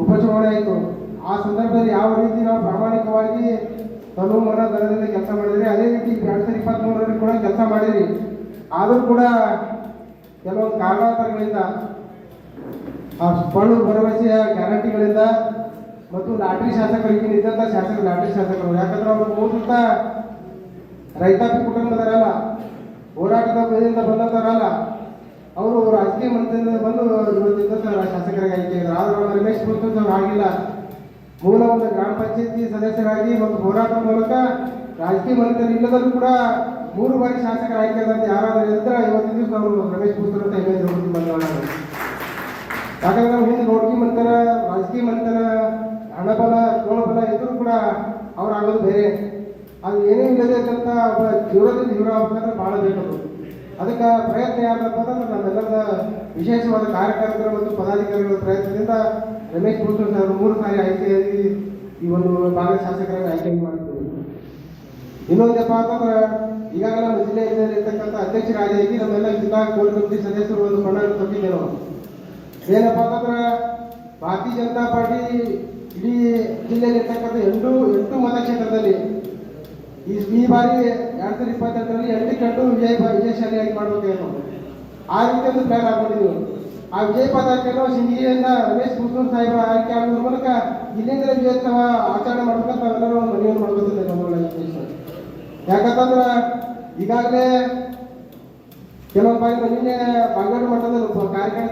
ಉಪಚುನಾವಣೆ ಆಯಿತು. ಆ ಸಂದರ್ಭದಲ್ಲಿ ಯಾವ ರೀತಿ ನಾವು ಪ್ರಾಮಾಣಿಕವಾಗಿ ತನು ಮನ ದರದಿಂದ ಕೆಲಸ ಮಾಡಿದ್ರಿ, ಅದೇ ರೀತಿ 2023ರಲ್ಲಿ ಕೂಡ ಕೆಲಸ ಮಾಡಿರಿ. ಆದರೂ ಕೂಡ ಕೆಲವೊಂದು ಕಾರಣಾಂತರಗಳಿಂದ ಆ ಬಳ್ಳು ಭರವಸೆಯ ಗ್ಯಾರಂಟಿಗಳಿಂದ ಮತ್ತು ಲಾಟ್ರಿ ಶಾಸಕರು, ಈಗಿನ ಇದ್ದಂಥ ಶಾಸಕರು ಲಾಟ್ರಿ ಶಾಸಕರು, ಯಾಕಂದ್ರೆ ಅವರು ಮೂಲತ ರೈತಾಪಿ ಕುಟುಂಬದವರಲ್ಲ, ಹೋರಾಟದ ಬದಿಯಿಂದ ಬಂದಂಥವರಲ್ಲ, ಅವರು ರಾಜಕೀಯ ಮಂತ್ರಿಯಿಂದ ಬಂದು ಇವತ್ತಿದ್ದಂಥ ಶಾಸಕರಿಗೆ ಆಯ್ಕೆ. ಆದ್ರೆ ನಮ್ಮ ರಮೇಶ್ ಪುಸ್ತಕ ಅವರು ಆಗಿಲ್ಲ. ಮೂಲ ಒಂದು ಗ್ರಾಮ ಪಂಚಾಯತಿ ಸದಸ್ಯರಾಗಿ ಮತ್ತು ಹೋರಾಟದ ಮೂಲಕ ರಾಜಕೀಯ ಮಂತ್ರಿ ಇಲ್ಲದಲ್ಲೂ ಕೂಡ 3 ಬಾರಿ ಶಾಸಕರ ಆಯ್ಕೆ ಅಂತ ಯಾರಾದರೂ ಇದ್ರೆ ಇವತ್ತಿನ ದಿವಸ ನಾವು ರಮೇಶ್ ಪುಸ್ತಕ ಅಂತ ಹೇಳಿ ಬಂದವರ. ಯಾಕಂದ್ರೆ ನಾವು ಹಿಂದೆ ನೋಡ್ಕಿ ಮಂತರ ರಾಜಕೀಯ ಮಂತರ ಹಣಬಲ ತೋಳಬಲ ಇದ್ರೂ ಕೂಡ ಅವ್ರು ಆಗೋದು ಬೇರೆ. ಅದು ಏನೇ ಇಲ್ಲದೆ ಅಂತ ಒಬ್ಬ ಜೀವನದಿಂದ ಜೀವನ ಆಗ್ಬೇಕಂದ್ರೆ ಭಾಳ ಬೇಕದು. ಅದಕ್ಕೆ ಪ್ರಯತ್ನ ಯಾರಪ್ಪ ಅಂದ್ರೆ ನಮ್ಮೆಲ್ಲರ ವಿಶೇಷವಾದ ಕಾರ್ಯಕರ್ತರ ಮತ್ತು ಪದಾಧಿಕಾರಿಗಳ ಪ್ರಯತ್ನದಿಂದ ರಮೇಶ್ ಪುಸ್ತಕ ಅವರು 3 ಸಾರಿ ಆಯ್ಕೆಯಾಗಿ ಈ ಒಂದು ಭಾಗದ ಶಾಸಕರಾಗಿ ಆಯ್ಕೆ ಮಾಡಿದ್ದೀವಿ. ಇನ್ನೊಂದಪ್ಪ ಅಂತಂದ್ರೆ ಈಗಾಗಲೇ ನಮ್ಮ ಜಿಲ್ಲೆಯಲ್ಲಿರ್ತಕ್ಕಂಥ ಅಧ್ಯಕ್ಷರಾಗಿ ನಮ್ಮೆಲ್ಲ ಜಿಲ್ಲಾ ಕೋರ್ ಕಮಿಟಿ ಸದಸ್ಯರು ಒಂದು ಬಣ್ಣ ಕೊಟ್ಟಿದ್ದೇವೆ ನಾವು. ಏನಪ್ಪ ಅಂತಂದ್ರೆ ಭಾರತೀಯ ಜನತಾ ಪಾರ್ಟಿ ಇಡೀ ಜಿಲ್ಲೆಯಲ್ಲಿರ್ತಕ್ಕಂಥ 8 ಮತಕ್ಷೇತ್ರದಲ್ಲಿ ಈ ಬಾರಿ 2028ರಲ್ಲಿ 8 ವಿಜಯಶಾಲಿಯಾಗಿ ಮಾಡಬೇಕೇನೋ ಆ ರೀತಿ ಒಂದು ಪ್ಲಾನ್ ಹಾಕೊಂಡಿದ್ದೀವಿ. ಆ ವಿಜಯ ಪತಾಕೆಯನ್ನು ಸಿಂಧಿಗೆಯಿಂದ ರಮೇಶ್ ಪುಸ್ತೂರ್ ಸಾಹೇಬರ ಆಯ್ಕೆ ಆಗೋದ್ರ ಮೂಲಕ ಇಲ್ಲಿಂದ ವಿಜಯೋತ್ಸವ ಆಚರಣೆ ಮಾಡ್ಬೇಕಂತ ನಾವೆಲ್ಲರೂ ಒಂದು ಮನವಿಯನ್ನು ಮಾಡ್ಕೊತಿದ್ದೇವೆ ನಮ್ಮೊಳಗೆ. ಯಾಕಂತಂದ್ರೆ ಈಗಾಗಲೇ ಕೆಲವೊಂದು ಬಾರಿ ನಿನ್ನೆ ಬಾಗೇಡು ಮಟ್ಟದಲ್ಲಿ ಕಾರ್ಯಕ್ರಮ